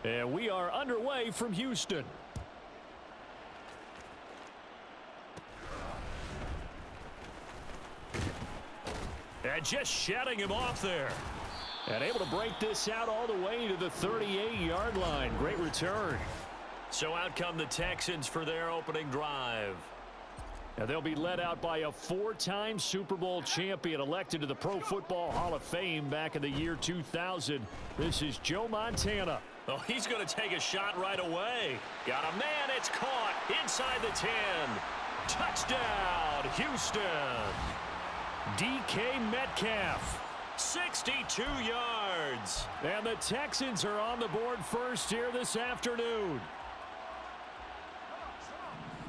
And we are underway from Houston. And just shutting him off there. And able to break this out all the way to the 38-yard line. Great return. So out come the Texans for their opening drive. Now they'll be led out by a 4-time Super Bowl champion elected to the Pro Football Hall of Fame back in the year 2000. This is Joe Montana. Oh, he's going to take a shot right away. Got a man. It's caught inside the 10. Touchdown, Houston. DK Metcalf. 62 yards. And the Texans are on the board first here this afternoon.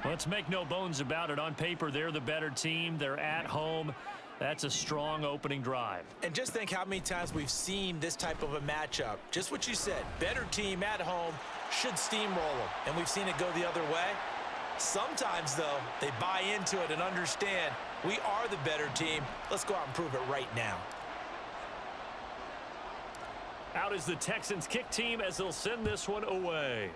Let's make no bones about it. On paper, they're the better team. They're at home. That's a strong opening drive. And just think how many times we've seen this type of a matchup. Just what you said. Better team at home should steamroll them. And we've seen it go the other way. Sometimes, though, they buy into it and understand we are the better team. Let's go out and prove it right now. Out is the Texans kick team as they'll send this one away.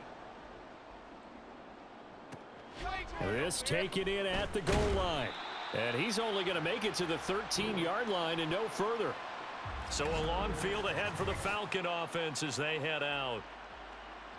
This taken in at the goal line. And he's only going to make it to the 13-yard line and no further. So a long field ahead for the Falcon offense as they head out.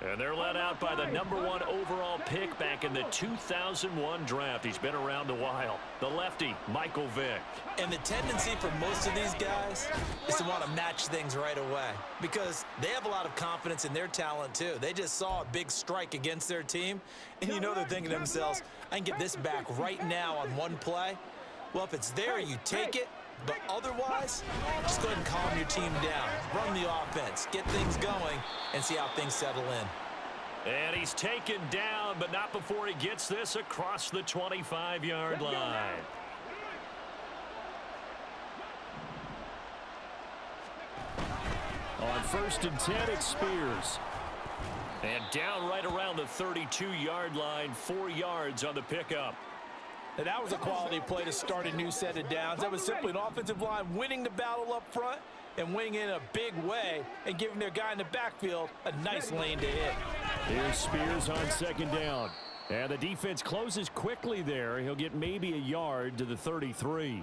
And they're led out by the #1 overall pick back in the 2001 draft. He's been around a while. The lefty, Michael Vick. And the tendency for most of these guys is to want to match things right away because they have a lot of confidence in their talent too. They just saw a big strike against their team, and you know they're thinking to themselves, I can get this back right now on one play. Well, if it's there, you take it. But otherwise, just go ahead and calm your team down. Run the offense, get things going, and see how things settle in. And he's taken down, but not before he gets this across the 25-yard line. On 1st and 10, it's Spears. And down right around the 32-yard line, 4 yards on the pickup. Now, that was a quality play to start a new set of downs. That was simply an offensive line winning the battle up front and winning in a big way and giving their guy in the backfield a nice lane to hit. Here's Spears on 2nd down. And the defense closes quickly there. He'll get maybe a yard to the 33.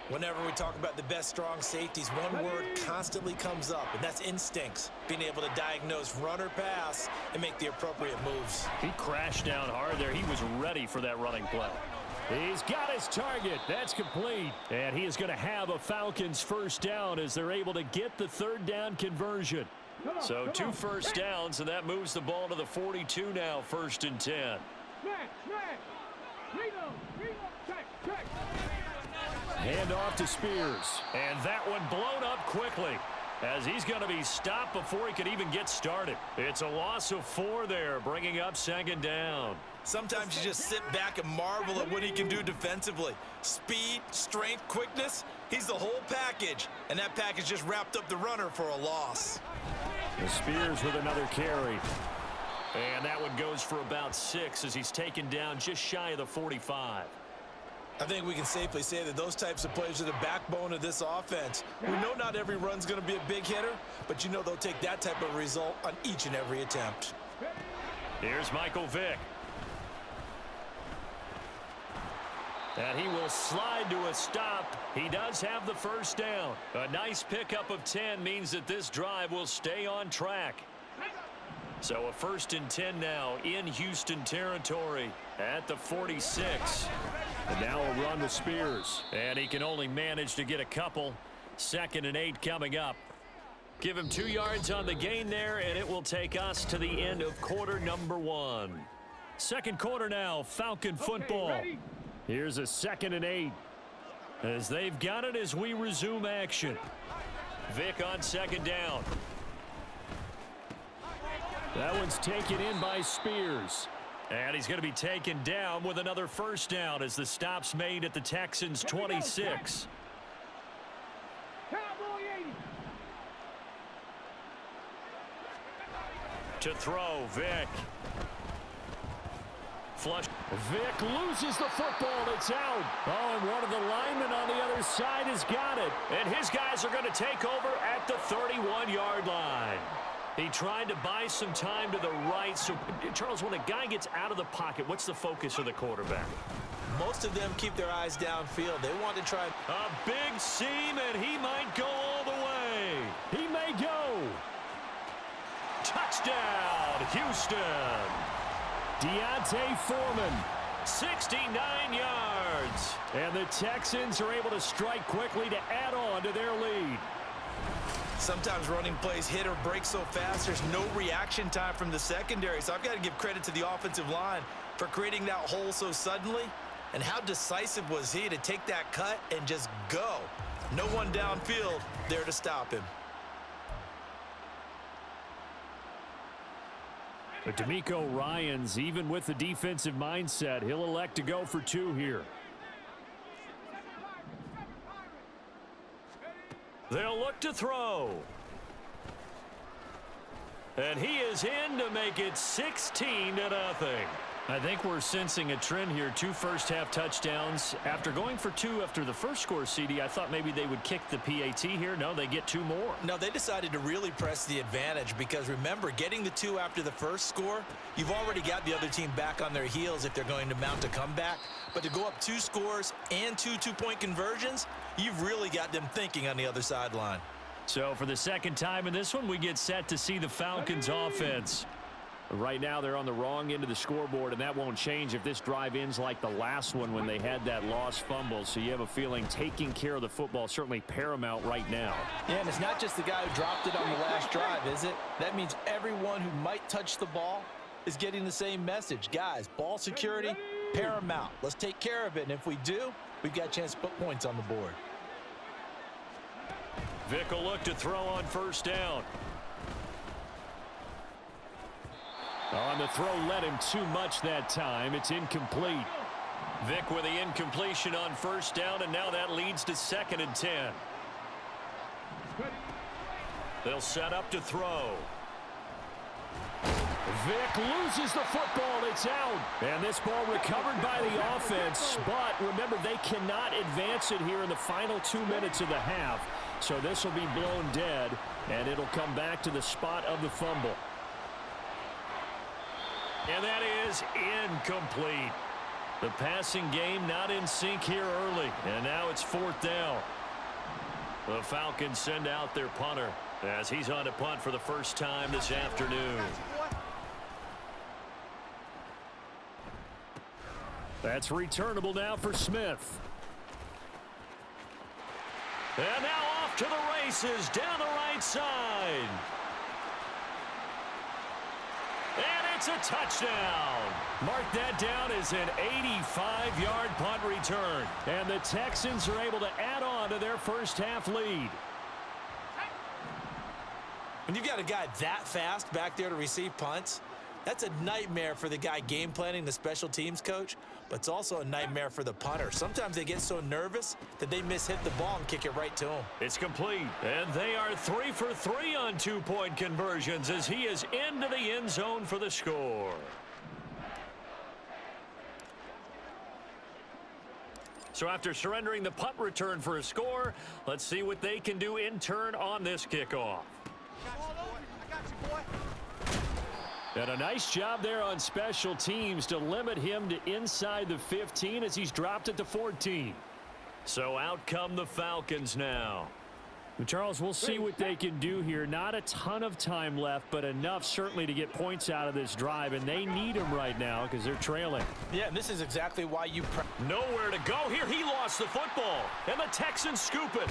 Whenever we talk about the best strong safeties, one word constantly comes up, and that's instincts. Being able to diagnose run or pass and make the appropriate moves. He crashed down hard there. He was ready for that running play. He's got his target. That's complete. And he is going to have a Falcons first down as they're able to get the 3rd down conversion. So 2 first downs, and that moves the ball to the 42 now, 1st and 10. Hand off to Spears. And that one blown up quickly as he's going to be stopped before he could even get started. It's a loss of 4 there, bringing up 2nd down. Sometimes you just sit back and marvel at what he can do defensively. Speed, strength, quickness, he's the whole package. And that package just wrapped up the runner for a loss. And Spears with another carry. And that one goes for about 6 as he's taken down just shy of the 45. I think we can safely say that those types of plays are the backbone of this offense. We know not every run's going to be a big hitter, but you know they'll take that type of result on each and every attempt. Here's Michael Vick. And he will slide to a stop. He does have the first down. A nice pickup of 10 means that this drive will stay on track. So a 1st and 10 now in Houston territory at the 46. And now a run with Spears. And he can only manage to get a couple. 2nd and 8 coming up. Give him 2 yards on the gain there, and it will take us to the end of quarter number 1. 2nd quarter now, Falcon football. Here's a 2nd and 8. As they've got it as we resume action. Vick on 2nd down. That one's taken in by Spears. And he's going to be taken down with another first down as the stop's made at the Texans' 26. To throw, Vick. Flush. Vick loses the football. It's out. Oh, and one of the linemen on the other side has got it. And his guys are going to take over at the 31-yard line. He tried to buy some time to the right. So, Charles, when a guy gets out of the pocket, what's the focus of the quarterback? Most of them keep their eyes downfield. They want to try. A big seam, and he might go all the way. He may go. Touchdown, Houston. Deontay Foreman, 69 yards. And the Texans are able to strike quickly to add on to their lead. Sometimes running plays hit or break so fast, there's no reaction time from the secondary. So I've got to give credit to the offensive line for creating that hole so suddenly. And how decisive was he to take that cut and just go? No one downfield there to stop him. But D'Amico Ryans, even with the defensive mindset, he'll elect to go for 2 here. They'll look to throw. And he is in to make it 16-0. I think we're sensing a trend here. 2 first-half touchdowns. After going for 2 after the first score, CD, I thought maybe they would kick the PAT here. No, they get 2 more. No, they decided to really press the advantage because, remember, getting the 2 after the first score, you've already got the other team back on their heels if they're going to mount a comeback. But to go up 2 scores and 2 two-point conversions, you've really got them thinking on the other sideline. So for the second time in this one, we get set to see the Falcons offense. Right now, they're on the wrong end of the scoreboard, and that won't change if this drive ends like the last one when they had that lost fumble. So you have a feeling taking care of the football is certainly paramount right now. Yeah, and it's not just the guy who dropped it on the last drive, is it? That means everyone who might touch the ball is getting the same message. Guys, ball security, paramount. Let's take care of it, and if we do, we've got a chance to put points on the board. Vic will look to throw on first down. On the throw, led him too much that time. It's incomplete. Vic with the incompletion on first down, and now that leads to 2nd and 10. They'll set up to throw. Vic loses the football. It's out. And this ball recovered by the offense. But remember, they cannot advance it here in the final 2 minutes of the half. So this will be blown dead, and it'll come back to the spot of the fumble. And that is incomplete. The passing game not in sync here early. And now it's 4th down. The Falcons send out their punter as he's on to punt for the first time this afternoon. That's returnable now for Smith. And now off to the races down the right side. And it's a touchdown. Mark that down as an 85-yard punt return. And the Texans are able to add on to their first half lead. When you've got a guy that fast back there to receive punts, that's a nightmare for the guy game planning, the special teams coach, but it's also a nightmare for the punter. Sometimes they get so nervous that they mishit the ball and kick it right to him. It's complete, and they are 3 for 3 on 2-point conversions as he is into the end zone for the score. So after surrendering the punt return for a score, let's see what they can do in turn on this kickoff. And a nice job there on special teams to limit him to inside the 15 as he's dropped it to 14. So out come the Falcons now. Charles, we'll see what they can do here. Not a ton of time left, but enough certainly to get points out of this drive, and they need them right now because they're trailing. Yeah, and this is exactly why you... Nowhere to go here. He lost the football, and the Texans scoop it.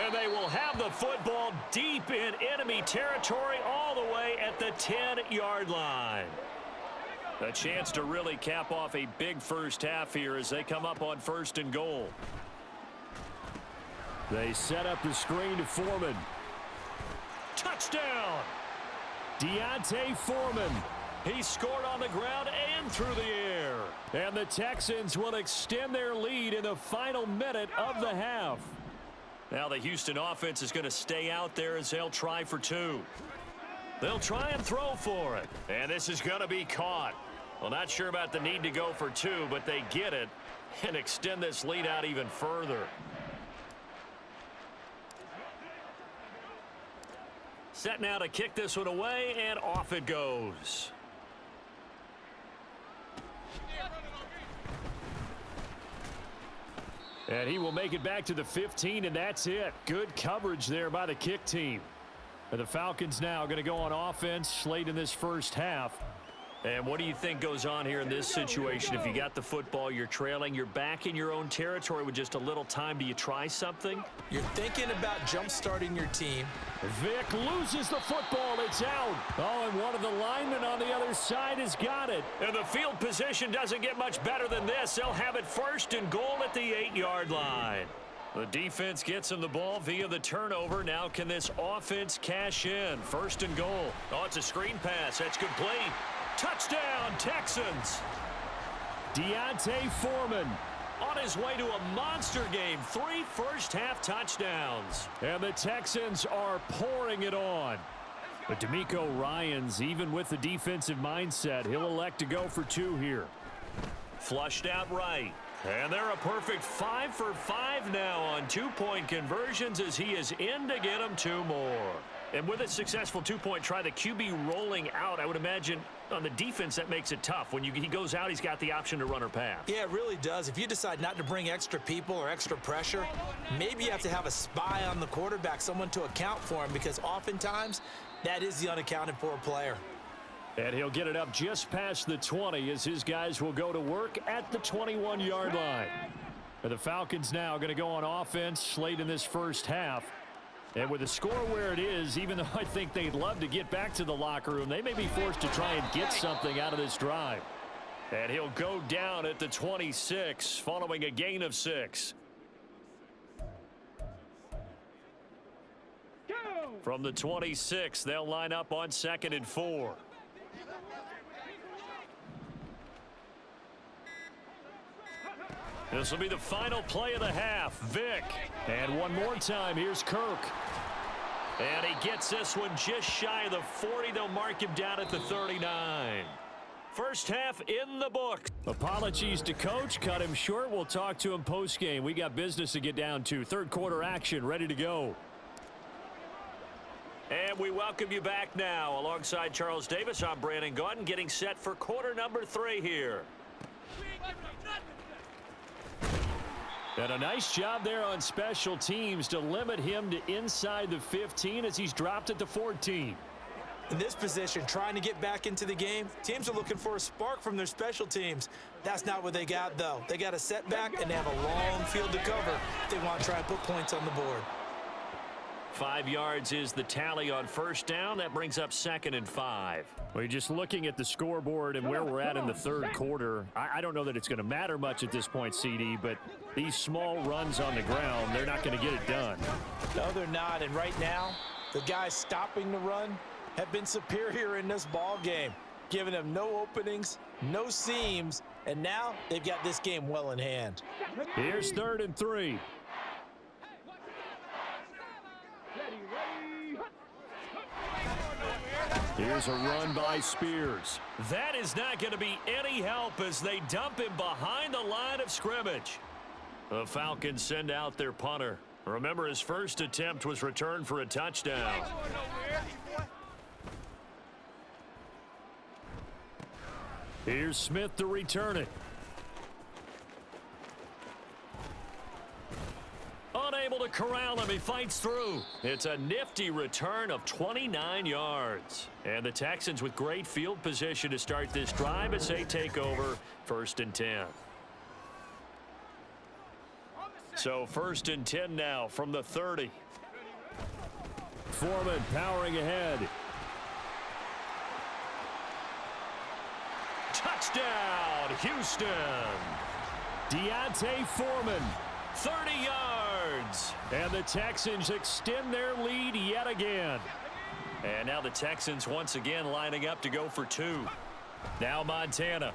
And they will have the football deep in enemy territory all the way at the 10-yard line. A chance to really cap off a big first half here as they come up on 1st and goal. They set up the screen to Foreman. Touchdown! Deontay Foreman. He scored on the ground and through the air. And the Texans will extend their lead in the final minute of the half. Now the Houston offense is going to stay out there as they'll try for 2. They'll try and throw for it. And this is going to be caught. Well, not sure about the need to go for 2, but they get it and extend this lead out even further. Set now to kick this one away, and off it goes. And he will make it back to the 15, and that's it. Good coverage there by the kick team. And the Falcons now going to go on offense late in this first half. And what do you think goes on here in this situation? If you got the football, you're trailing, you're back in your own territory with just a little time. Do you try something? You're thinking about jump-starting your team. Vic loses the football. It's out. Oh, and one of the linemen on the other side has got it. And the field position doesn't get much better than this. They'll have it first and goal at the 8-yard line. The defense gets him the ball via the turnover. Now can this offense cash in? First and goal. Oh, it's a screen pass. That's complete. Touchdown, Texans. Deontay Foreman on his way to a monster game. 3 first-half touchdowns. And the Texans are pouring it on. But D'Amico Ryans, even with the defensive mindset, he'll elect to go for 2 here. Flushed out right. And they're a perfect 5 for 5 now on 2-point conversions as he is in to get them 2 more. And with a successful 2-point try, the QB rolling out, I would imagine on the defense that makes it tough. When he goes out, he's got the option to run or pass. Yeah, it really does. If you decide not to bring extra people or extra pressure, maybe you have to have a spy on the quarterback, someone to account for him, because oftentimes that is the unaccounted for player. And he'll get it up just past the 20 as his guys will go to work at the 21-yard line. And the Falcons now going to go on offense late in this first half. And with the score where it is, even though I think they'd love to get back to the locker room, they may be forced to try and get something out of this drive. And he'll go down at the 26 following a gain of 6. From the 26, they'll line up on 2nd and 4. This will be the final play of the half. Vic. And one more time, here's Kirk. And he gets this one just shy of the 40. They'll mark him down at the 39. First half in the book. Apologies to Coach. Cut him short. We'll talk to him post-game. We got business to get down to. Third quarter action ready to go. And we welcome you back now. Alongside Charles Davis, I'm Brandon Gaudin, getting set for quarter number 3 here. And a nice job there on special teams to limit him to inside the 15 as he's dropped at the 14. In this position, trying to get back into the game, teams are looking for a spark from their special teams. That's not what they got, though. They got a setback, and they have a long field to cover if they want to try and put points on the board. 5 yards is the tally on first down. That brings up 2nd and 5. Well, you're just looking at the scoreboard and where we're at in the third quarter. I don't know that it's going to matter much at this point, CD, but these small runs on the ground, they're not going to get it done. No, they're not. And right now, the guys stopping the run have been superior in this ball game, giving them no openings, no seams, and now they've got this game well in hand. Here's 3rd and 3. Here's a run by Spears. That is not going to be any help as they dump him behind the line of scrimmage. The Falcons send out their punter. Remember, his first attempt was returned for a touchdown. Here's Smith to return it. Unable to corral him, he fights through. It's a nifty return of 29 yards. And the Texans with great field position to start this drive as they take over 1st and 10. So 1st and 10 now from the 30. Foreman powering ahead. Touchdown, Houston. Deontay Foreman, 30 yards. And the Texans extend their lead yet again. And now the Texans once again lining up to go for 2. Now Montana.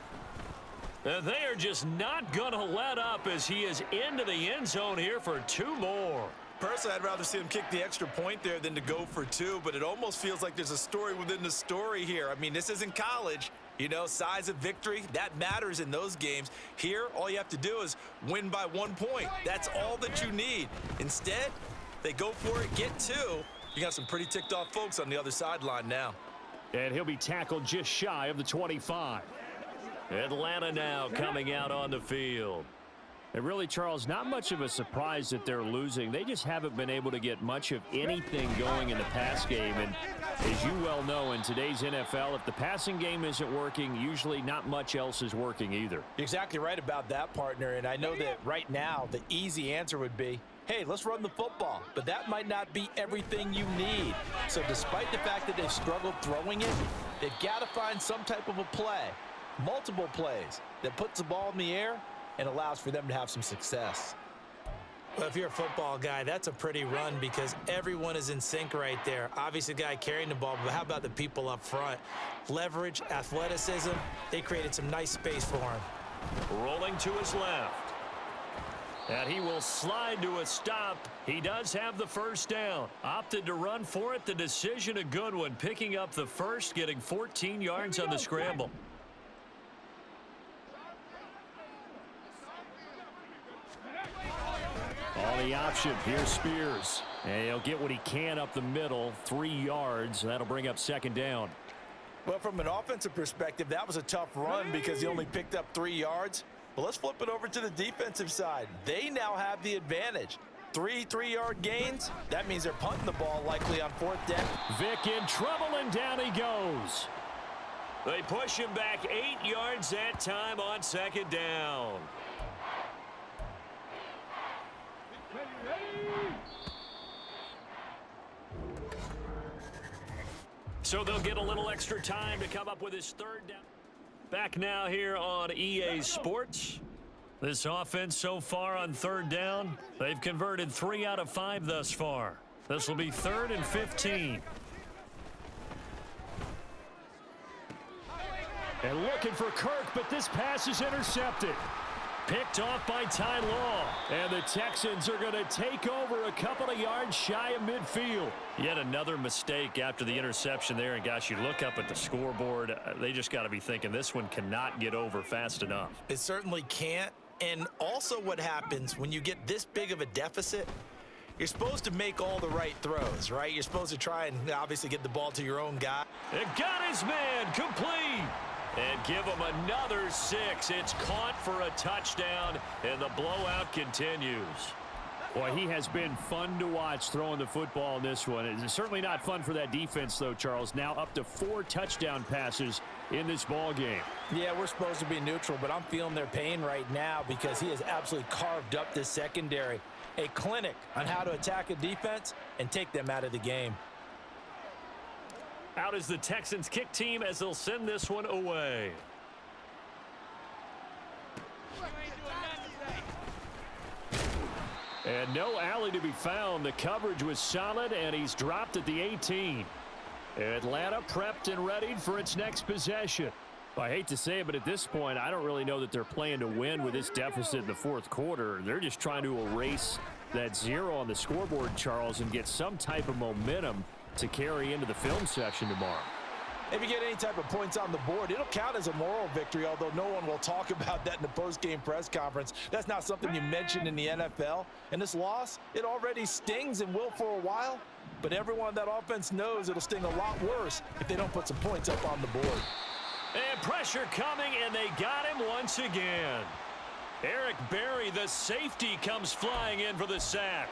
They are just not going to let up as he is into the end zone here for 2 more. Personally, I'd rather see him kick the extra point there than to go for 2, but it almost feels like there's a story within the story here. I mean, this isn't college. You know, size of victory, that matters in those games. Here, all you have to do is win by 1 point. That's all that you need. Instead, they go for it, get 2, You got some pretty ticked off folks on the other sideline now. And he'll be tackled just shy of the 25. Atlanta now coming out on the field. And really, Charles, not much of a surprise that they're losing. They just haven't been able to get much of anything going in the pass game. And as you well know, in today's NFL, if the passing game isn't working, usually not much else is working either. You're exactly right about that, partner. And I know that right now the easy answer would be, hey, let's run the football. But that might not be everything you need. So despite the fact that they've struggled throwing it, they've got to find some type of a play, multiple plays, that puts the ball in the air and allows for them to have some success. Well, if you're a football guy, that's a pretty run because everyone is in sync right there. Obviously, the guy carrying the ball, but how about the people up front? Leverage, athleticism, they created some nice space for him. Rolling to his left. And he will slide to a stop. He does have the first down. Opted to run for it. The decision a good one. Picking up the first, getting 14 yards on the scramble. On the option, here's Spears. And he'll get what he can up the middle, 3 yards. That'll bring up second down. Well, from an offensive perspective, that was a tough run because he only picked up 3 yards. But let's flip it over to the defensive side. They now have the advantage. 3 3-yard gains. That means they're punting the ball likely on 4th down. Vic in trouble, and down he goes. They push him back 8 yards that time on second down. So they'll get a little extra time to come up with his third down. Back now here on EA Sports. This offense so far on third down, they've converted 3 out of 5 thus far. This will be 3rd and 15. And looking for Kirk, but this pass is intercepted. Picked off by Ty Law. And the Texans are going to take over a couple of yards shy of midfield. Yet another mistake after the interception there. And, gosh, you look up at the scoreboard. They just got to be thinking this one cannot get over fast enough. It certainly can't. And also what happens when you get this big of a deficit, you're supposed to make all the right throws, right? You're supposed to try and obviously get the ball to your own guy. It got his man complete. And give him another 6. It's caught for a touchdown, and the blowout continues. Boy, he has been fun to watch throwing the football in this one. It's certainly not fun for that defense, though, Charles. Now up to 4 touchdown passes in this ball game. Yeah, we're supposed to be neutral, but I'm feeling their pain right now because he has absolutely carved up this secondary. A clinic on how to attack a defense and take them out of the game. Out is the Texans kick team as they'll send this one away. And no alley to be found. The coverage was solid, and he's dropped at the 18. Atlanta prepped and readied for its next possession. I hate to say it, but at this point, I don't really know that they're playing to win with this deficit in the 4th quarter. They're just trying to erase that 0 on the scoreboard, Charles, and get some type of momentum to carry into the film session tomorrow. If you get any type of points on the board, it'll count as a moral victory, although no one will talk about that in the post-game press conference. That's not something you mentioned in the NFL. And this loss, it already stings and will for a while, but everyone on that offense knows it'll sting a lot worse if they don't put some points up on the board. And pressure coming, and they got him once again. Eric Berry, the safety, comes flying in for the sack.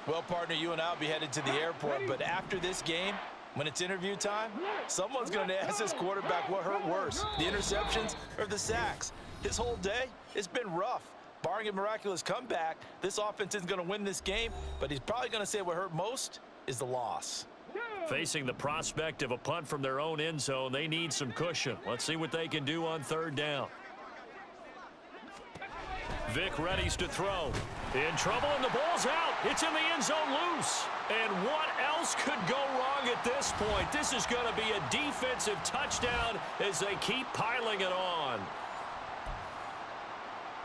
Well, partner, you and I will be headed to the airport, but after this game, when it's interview time, someone's going to ask this quarterback what hurt worse, the interceptions or the sacks. His whole day, it's been rough. Barring a miraculous comeback, this offense isn't going to win this game, but he's probably going to say what hurt most is the loss. Facing the prospect of a punt from their own end zone, they need some cushion. Let's see what they can do on 3rd down. Vic readies to throw. In trouble, and the ball's out. It's in the end zone loose. And what else could go wrong at this point? This is going to be a defensive touchdown as they keep piling it on.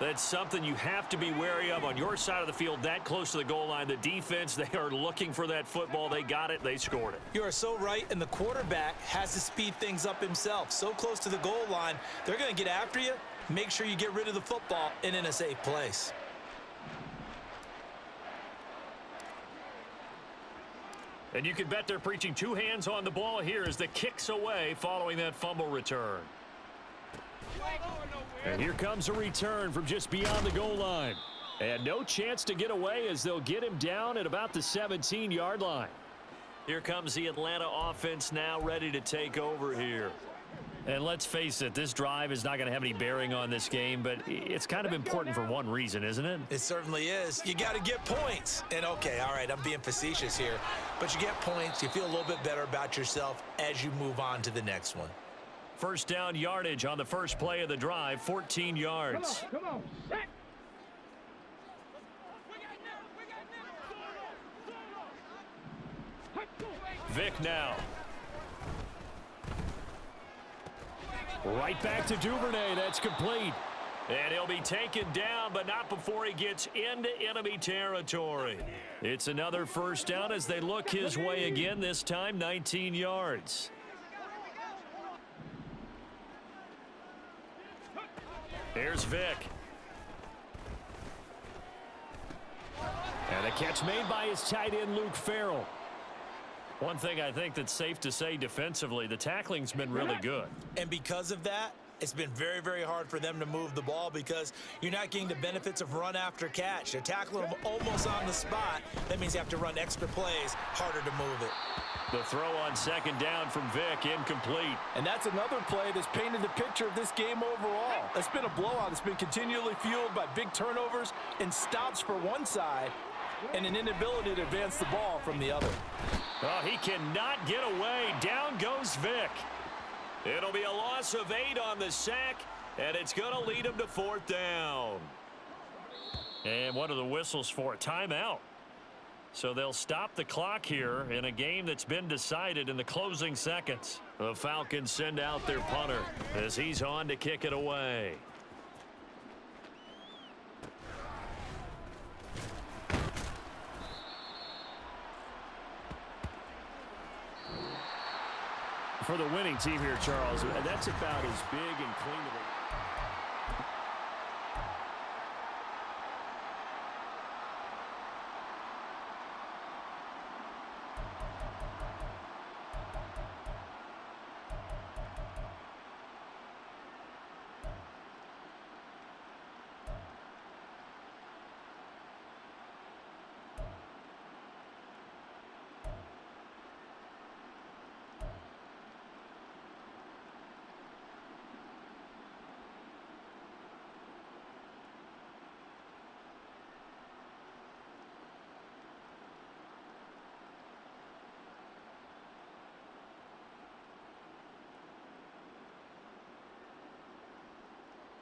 That's something you have to be wary of on your side of the field, that close to the goal line. The defense, they are looking for that football. They got it. They scored it. You are so right, and the quarterback has to speed things up himself. So close to the goal line, they're going to get after you. Make sure you get rid of the football and in a safe place. And you can bet they're preaching two hands on the ball here as the kick's away following that fumble return. And here comes a return from just beyond the goal line. And no chance to get away as they'll get him down at about the 17-yard line. Here comes the Atlanta offense now ready to take over here. And let's face it, this drive is not going to have any bearing on this game, but it's kind of important for one reason, isn't it? It certainly is. You got to get points. And, okay, all right, I'm being facetious here. But you get points, you feel a little bit better about yourself as you move on to the next one. First down yardage on the first play of the drive, 14 yards. Come on. Set. Vick now. Right back to Duvernay. That's complete. And he'll be taken down, but not before he gets into enemy territory. It's another first down as they look his way again, this time 19 yards. Here's Vick. And a catch made by his tight end, Luke Farrell. One thing I think that's safe to say defensively, the tackling's been really good. And because of that, it's been very, very hard for them to move the ball because you're not getting the benefits of run after catch. They're tackling them almost on the spot. That means you have to run extra plays, harder to move it. The throw on second down from Vick, incomplete. And that's another play that's painted the picture of this game overall. It's been a blowout. It's been continually fueled by big turnovers and stops for one side and an inability to advance the ball from the other. Oh, he cannot get away. Down goes Vick. It'll be a loss of 8 on the sack, and it's going to lead him to fourth down. And what are the whistles for? Timeout. So they'll stop the clock here in a game that's been decided in the closing seconds. The Falcons send out their punter as he's on to kick it away. For the winning team here, Charles, that's about as big and clean of a